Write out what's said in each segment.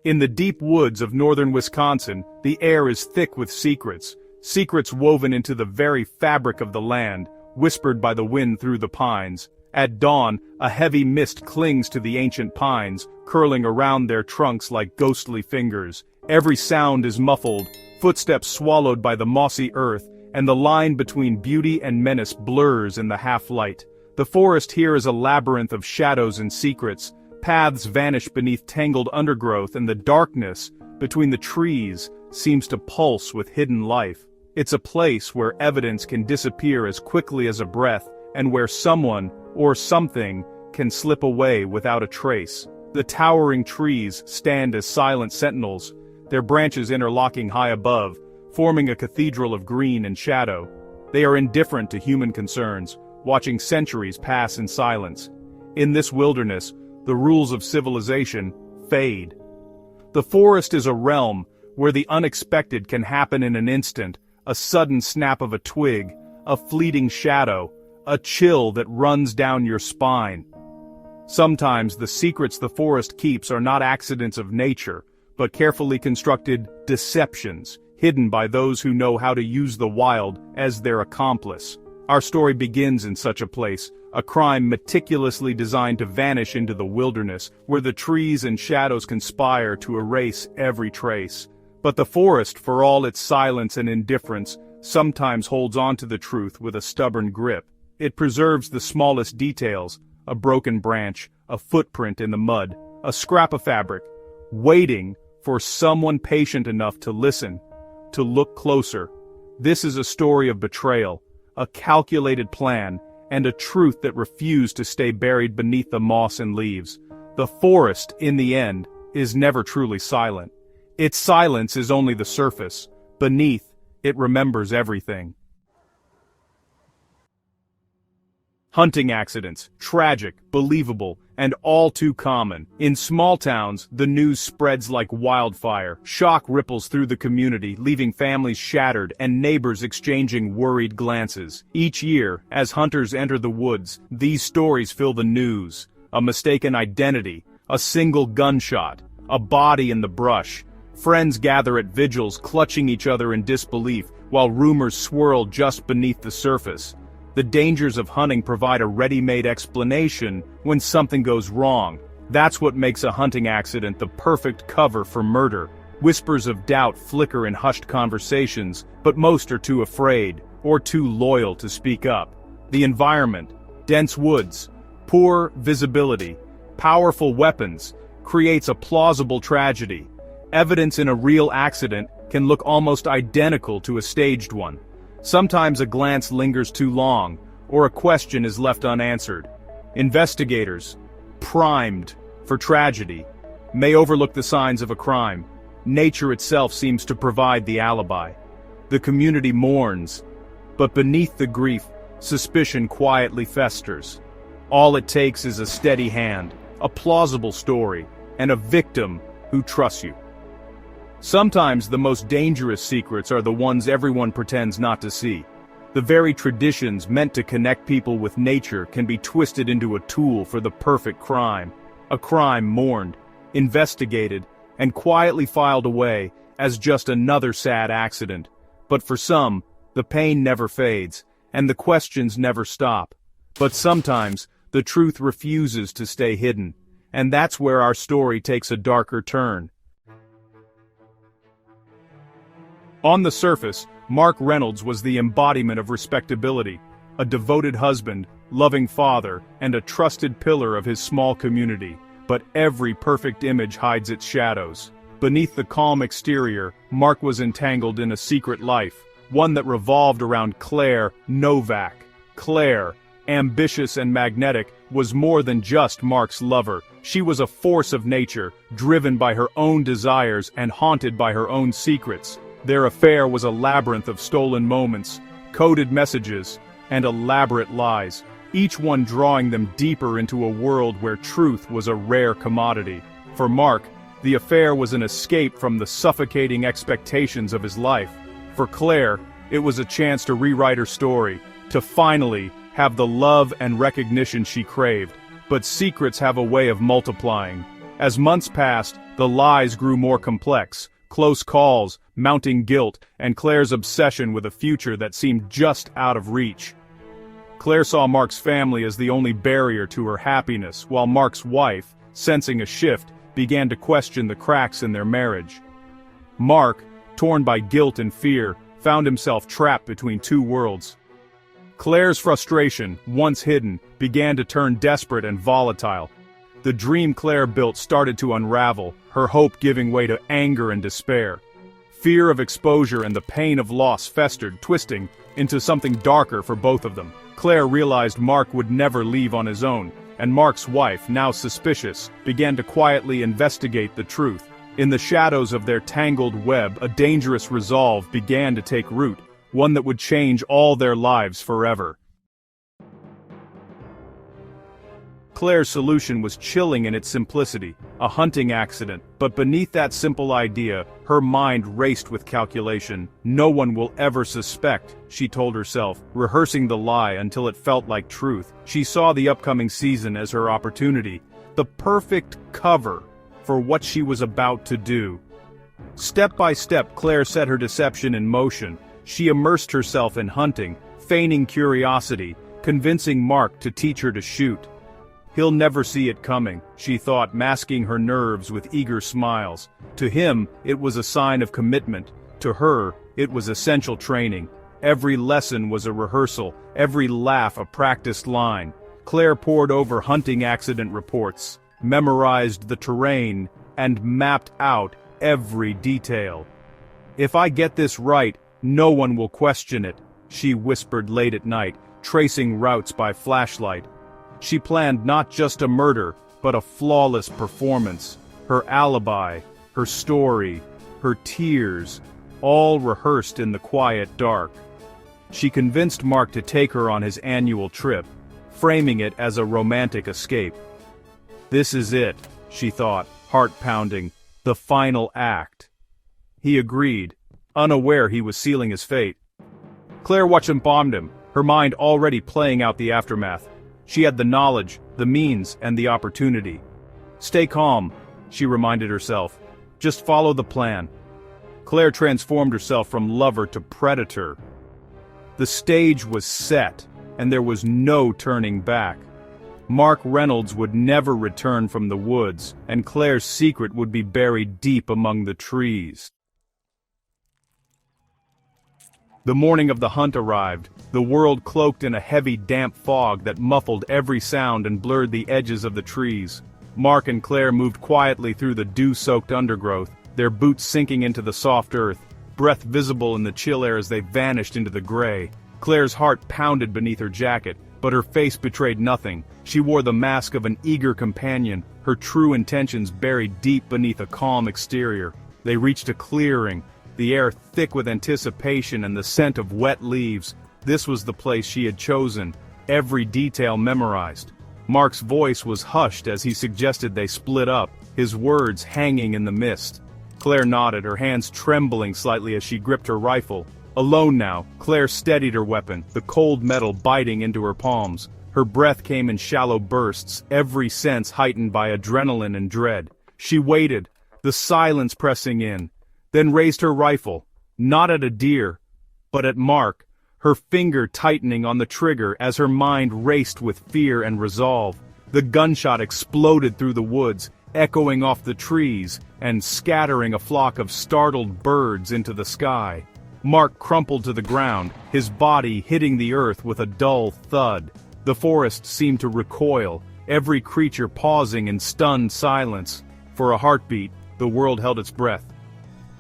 In the deep woods of northern Wisconsin, the air is thick with secrets, secrets woven into the very fabric of the land, whispered by the wind through the pines. At dawn, a heavy mist clings to the ancient pines, curling around their trunks like ghostly fingers. Every sound is muffled, footsteps swallowed by the mossy earth, and the line between beauty and menace blurs in the half-light. The forest here is a labyrinth of shadows and secrets. Paths vanish beneath tangled undergrowth, and the darkness between the trees seems to pulse with hidden life. It's a place where evidence can disappear as quickly as a breath, and where someone, or something, can slip away without a trace. The towering trees stand as silent sentinels, their branches interlocking high above, forming a cathedral of green and shadow. They are indifferent to human concerns, watching centuries pass in silence. In this wilderness, the rules of civilization fade. The forest is a realm where the unexpected can happen in an instant, a sudden snap of a twig, a fleeting shadow, a chill that runs down your spine. Sometimes the secrets the forest keeps are not accidents of nature, but carefully constructed deceptions, hidden by those who know how to use the wild as their accomplice. Our story begins in such a place, a crime meticulously designed to vanish into the wilderness, where the trees and shadows conspire to erase every trace. But the forest, for all its silence and indifference, sometimes holds on to the truth with a stubborn grip. It preserves the smallest details, a broken branch, a footprint in the mud, a scrap of fabric, waiting for someone patient enough to listen, to look closer. This is a story of betrayal, a calculated plan, and a truth that refused to stay buried beneath the moss and leaves. The forest, in the end, is never truly silent. Its silence is only the surface. Beneath, it remembers everything. Hunting accidents, tragic, believable, and all too common. In small towns, the news spreads like wildfire. Shock ripples through the community, leaving families shattered and neighbors exchanging worried glances. Each year, as hunters enter the woods, these stories fill the news. A mistaken identity, a single gunshot, a body in the brush. Friends gather at vigils, clutching each other in disbelief, while rumors swirl just beneath the surface. The dangers of hunting provide a ready-made explanation when something goes wrong. That's what makes a hunting accident the perfect cover for murder. Whispers of doubt flicker in hushed conversations, but most are too afraid, or too loyal to speak up. The environment, dense woods, poor visibility, powerful weapons, creates a plausible tragedy. Evidence in a real accident can look almost identical to a staged one. Sometimes a glance lingers too long, or a question is left unanswered. Investigators, primed for tragedy, may overlook the signs of a crime. Nature itself seems to provide the alibi. The community mourns, but beneath the grief, suspicion quietly festers. All it takes is a steady hand, a plausible story, and a victim who trusts you. Sometimes the most dangerous secrets are the ones everyone pretends not to see. The very traditions meant to connect people with nature can be twisted into a tool for the perfect crime. A crime mourned, investigated, and quietly filed away as just another sad accident. But for some, the pain never fades, and the questions never stop. But sometimes, the truth refuses to stay hidden, and that's where our story takes a darker turn. On the surface, Mark Reynolds was the embodiment of respectability, a devoted husband, loving father, and a trusted pillar of his small community. But every perfect image hides its shadows. Beneath the calm exterior, Mark was entangled in a secret life, one that revolved around Claire Novak. Claire, ambitious and magnetic, was more than just Mark's lover. She was a force of nature, driven by her own desires and haunted by her own secrets. Their affair was a labyrinth of stolen moments, coded messages, and elaborate lies, each one drawing them deeper into a world where truth was a rare commodity. For Mark, the affair was an escape from the suffocating expectations of his life. For Claire, it was a chance to rewrite her story, to finally have the love and recognition she craved. But secrets have a way of multiplying. As months passed, The lies grew more complex, close calls, mounting guilt, and Claire's obsession with a future that seemed just out of reach. Claire saw Mark's family as the only barrier to her happiness, while Mark's wife, sensing a shift, began to question the cracks in their marriage. Mark, torn by guilt and fear, found himself trapped between two worlds. Claire's frustration, once hidden, began to turn desperate and volatile. The dream Claire built started to unravel, her hope giving way to anger and despair. Fear of exposure and the pain of loss festered, twisting into something darker for both of them. Claire realized Mark would never leave on his own, and Mark's wife, now suspicious, began to quietly investigate the truth. In the shadows of their tangled web, a dangerous resolve began to take root, one that would change all their lives forever. Claire's solution was chilling in its simplicity, a hunting accident, but beneath that simple idea, her mind raced with calculation. No one will ever suspect, she told herself, rehearsing the lie until it felt like truth. She saw the upcoming season as her opportunity, the perfect cover for what she was about to do. Step by step, Claire set her deception in motion. She immersed herself in hunting, feigning curiosity, convincing Mark to teach her to shoot. He'll never see it coming, she thought, masking her nerves with eager smiles. To him, it was a sign of commitment. To her, it was essential training. Every lesson was a rehearsal, every laugh a practiced line. Claire pored over hunting accident reports, memorized the terrain, and mapped out every detail. "If I get this right, no one will question it," she whispered late at night, tracing routes by flashlight. She planned not just a murder, but a flawless performance. Her alibi, her story, her tears, all rehearsed in the quiet dark. She convinced Mark to take her on his annual trip, framing it as a romantic escape. This is it, she thought, heart pounding, the final act. He agreed, unaware he was sealing his fate. Claire watched and bombed him, her mind already playing out the aftermath. She had the knowledge, the means, and the opportunity. Stay calm, she reminded herself. Just follow the plan. Claire transformed herself from lover to predator. The stage was set, and there was no turning back. Mark Reynolds would never return from the woods, and Claire's secret would be buried deep among the trees. The morning of the hunt arrived, the world cloaked in a heavy damp fog that muffled every sound and blurred the edges of the trees. Mark and Claire moved quietly through the dew-soaked undergrowth, their boots sinking into the soft earth, breath visible in the chill air as they vanished into the gray. Claire's heart pounded beneath her jacket, but her face betrayed nothing. She wore the mask of an eager companion, her true intentions buried deep beneath a calm exterior. They reached a clearing, the air thick with anticipation and the scent of wet leaves. This was the place she had chosen, every detail memorized. Mark's voice was hushed as he suggested they split up, his words hanging in the mist. Claire nodded, her hands trembling slightly as she gripped her rifle. Alone now, Claire steadied her weapon, the cold metal biting into her palms. Her breath came in shallow bursts, every sense heightened by adrenaline and dread. She waited, the silence pressing in, then raised her rifle, not at a deer, but at Mark, her finger tightening on the trigger as her mind raced with fear and resolve. The gunshot exploded through the woods, echoing off the trees and scattering a flock of startled birds into the sky. Mark crumpled to the ground, his body hitting the earth with a dull thud. The forest seemed to recoil, every creature pausing in stunned silence. For a heartbeat, the world held its breath.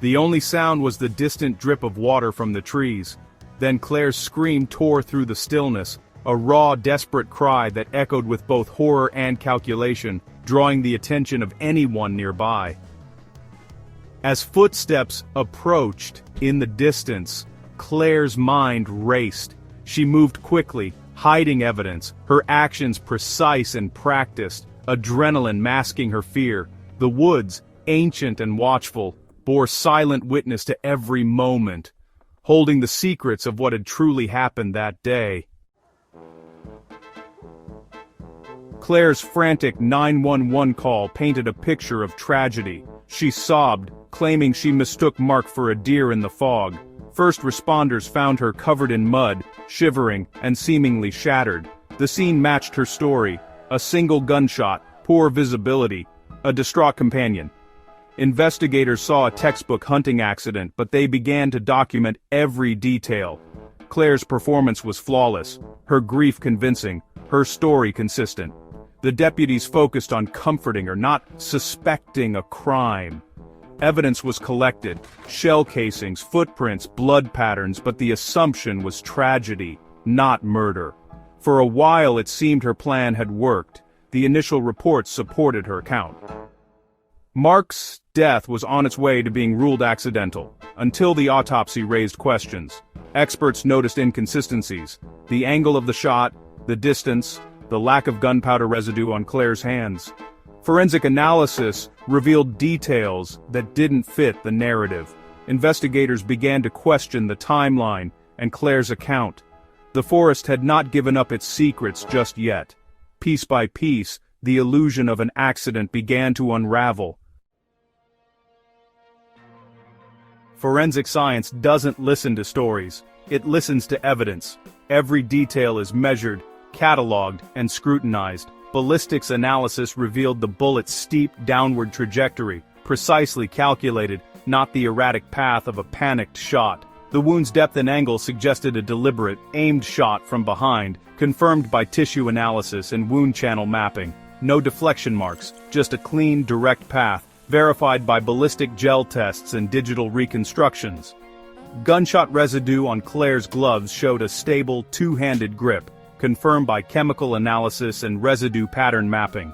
The only sound was the distant drip of water from the trees. Then Claire's scream tore through the stillness, a raw, desperate cry that echoed with both horror and calculation, drawing the attention of anyone nearby. As footsteps approached in the distance, Claire's mind raced. She moved quickly, hiding evidence, her actions precise and practiced, adrenaline masking her fear. The woods, ancient and watchful, bore silent witness to every moment, holding the secrets of what had truly happened that day. Claire's frantic 911 call painted a picture of tragedy. She sobbed, claiming she mistook Mark for a deer in the fog. First responders found her covered in mud, shivering, and seemingly shattered. The scene matched her story: a single gunshot, poor visibility, a distraught companion. Investigators saw a textbook hunting accident, but they began to document every detail. Claire's performance was flawless, her grief convincing, her story consistent. The deputies focused on comforting her, not suspecting a crime. Evidence was collected: shell casings, footprints, blood patterns, but the assumption was tragedy, not murder. For a while it seemed her plan had worked. The initial reports supported her account. Mark's death was on its way to being ruled accidental, until the autopsy raised questions. Experts noticed inconsistencies: the angle of the shot, the distance, the lack of gunpowder residue on Claire's hands. Forensic analysis revealed details that didn't fit the narrative. Investigators began to question the timeline and Claire's account. The forest had not given up its secrets just yet. Piece by piece, the illusion of an accident began to unravel. Forensic science doesn't listen to stories, it listens to evidence. Every detail is measured, cataloged, and scrutinized. Ballistics analysis revealed the bullet's steep downward trajectory, precisely calculated, not the erratic path of a panicked shot. The wound's depth and angle suggested a deliberate, aimed shot from behind, confirmed by tissue analysis and wound channel mapping. No deflection marks, just a clean, direct path, verified by ballistic gel tests and digital reconstructions. Gunshot residue on Claire's gloves showed a stable, two-handed grip, confirmed by chemical analysis and residue pattern mapping.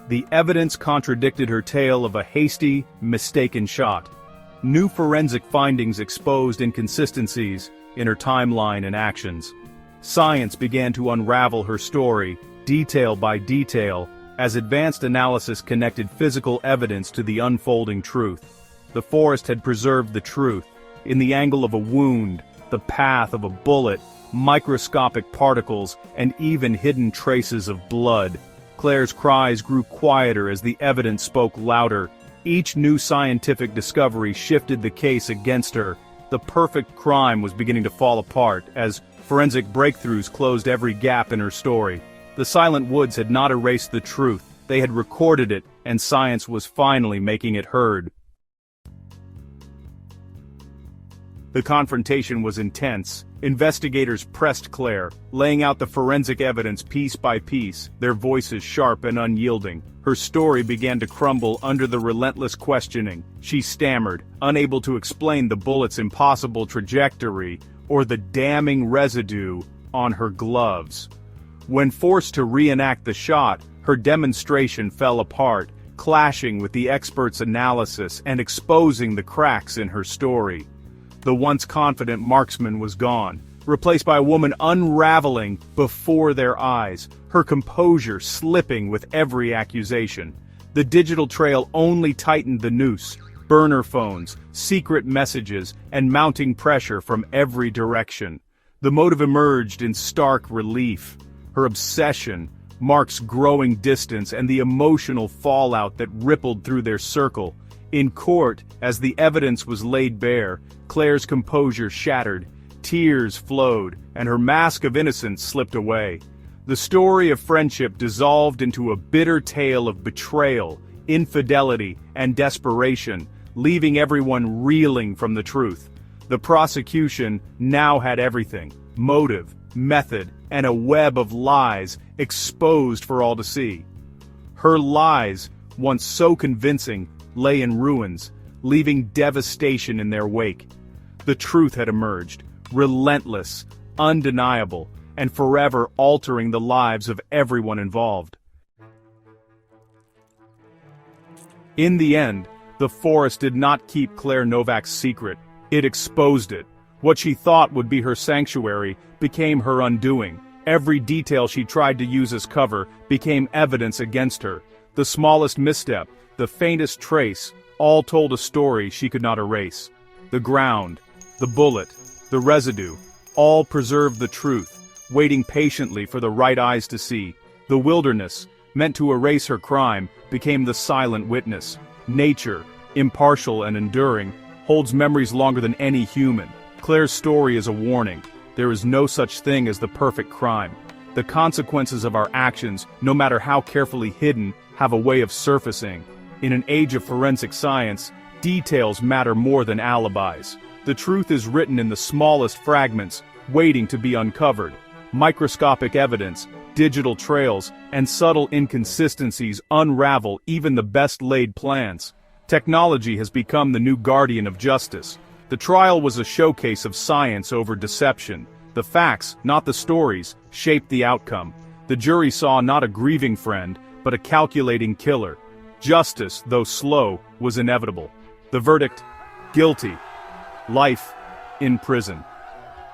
The evidence contradicted her tale of a hasty, mistaken shot. New forensic findings exposed inconsistencies in her timeline and actions. Science began to unravel her story, detail by detail, as advanced analysis connected physical evidence to the unfolding truth. The forest had preserved the truth, in the angle of a wound, the path of a bullet, microscopic particles, and even hidden traces of blood. Claire's cries grew quieter as the evidence spoke louder. Each new scientific discovery shifted the case against her. The perfect crime was beginning to fall apart as forensic breakthroughs closed every gap in her story. The Silent Woods had not erased the truth, they had recorded it, and science was finally making it heard. The confrontation was intense. Investigators pressed Claire, laying out the forensic evidence piece by piece, their voices sharp and unyielding. Her story began to crumble under the relentless questioning. She stammered, unable to explain the bullet's impossible trajectory or the damning residue on her gloves. When forced to reenact the shot, her demonstration fell apart, clashing with the experts' analysis and exposing the cracks in her story. The once confident marksman was gone, replaced by a woman unraveling before their eyes, her composure slipping with every accusation. The digital trail only tightened the noose: burner phones, secret messages, and mounting pressure from every direction. The motive emerged in stark relief: her obsession, Mark's growing distance, and the emotional fallout that rippled through their circle. In court, as the evidence was laid bare, Claire's composure shattered, tears flowed, and her mask of innocence slipped away. The story of friendship dissolved into a bitter tale of betrayal, infidelity, and desperation, leaving everyone reeling from the truth. The prosecution now had everything: motive, method, and a web of lies exposed for all to see. Her lies, once so convincing, lay in ruins, leaving devastation in their wake. The truth had emerged, relentless, undeniable, and forever altering the lives of everyone involved. In the end, the forest did not keep Claire Novak's secret. It exposed it. What she thought would be her sanctuary became her undoing. Every detail she tried to use as cover became evidence against her. The smallest misstep, the faintest trace, all told a story she could not erase. The ground, the bullet, the residue, all preserved the truth, waiting patiently for the right eyes to see. The wilderness, meant to erase her crime, became the silent witness. Nature, impartial and enduring, holds memories longer than any human. Claire's story is a warning. There is no such thing as the perfect crime. The consequences of our actions, no matter how carefully hidden, have a way of surfacing. In an age of forensic science, details matter more than alibis. The truth is written in the smallest fragments, waiting to be uncovered. Microscopic evidence, digital trails, and subtle inconsistencies unravel even the best-laid plans. Technology has become the new guardian of justice. The trial was a showcase of science over deception. The facts, not the stories, shaped the outcome. The jury saw not a grieving friend, but a calculating killer. Justice, though slow, was inevitable. The verdict: guilty. Life in prison.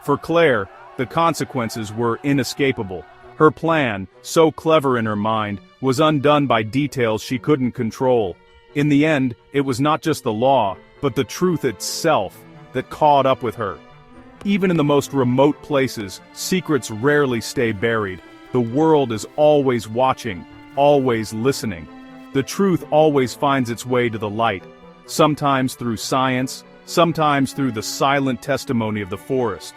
For Claire, the consequences were inescapable. Her plan, so clever in her mind, was undone by details she couldn't control. In the end, it was not just the law, but the truth itself that caught up with her. Even in the most remote places, secrets rarely stay buried. The world is always watching, always listening. The truth always finds its way to the light, sometimes through science, sometimes through the silent testimony of the forest.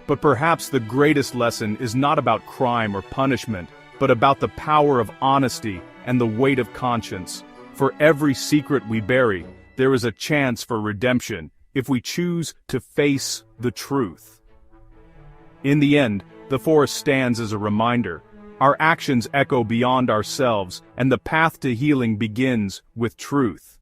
But perhaps the greatest lesson is not about crime or punishment, but about the power of honesty and the weight of conscience. For every secret we bury, there is a chance for redemption, if we choose to face the truth. In the end, the forest stands as a reminder. Our actions echo beyond ourselves, and the path to healing begins with truth.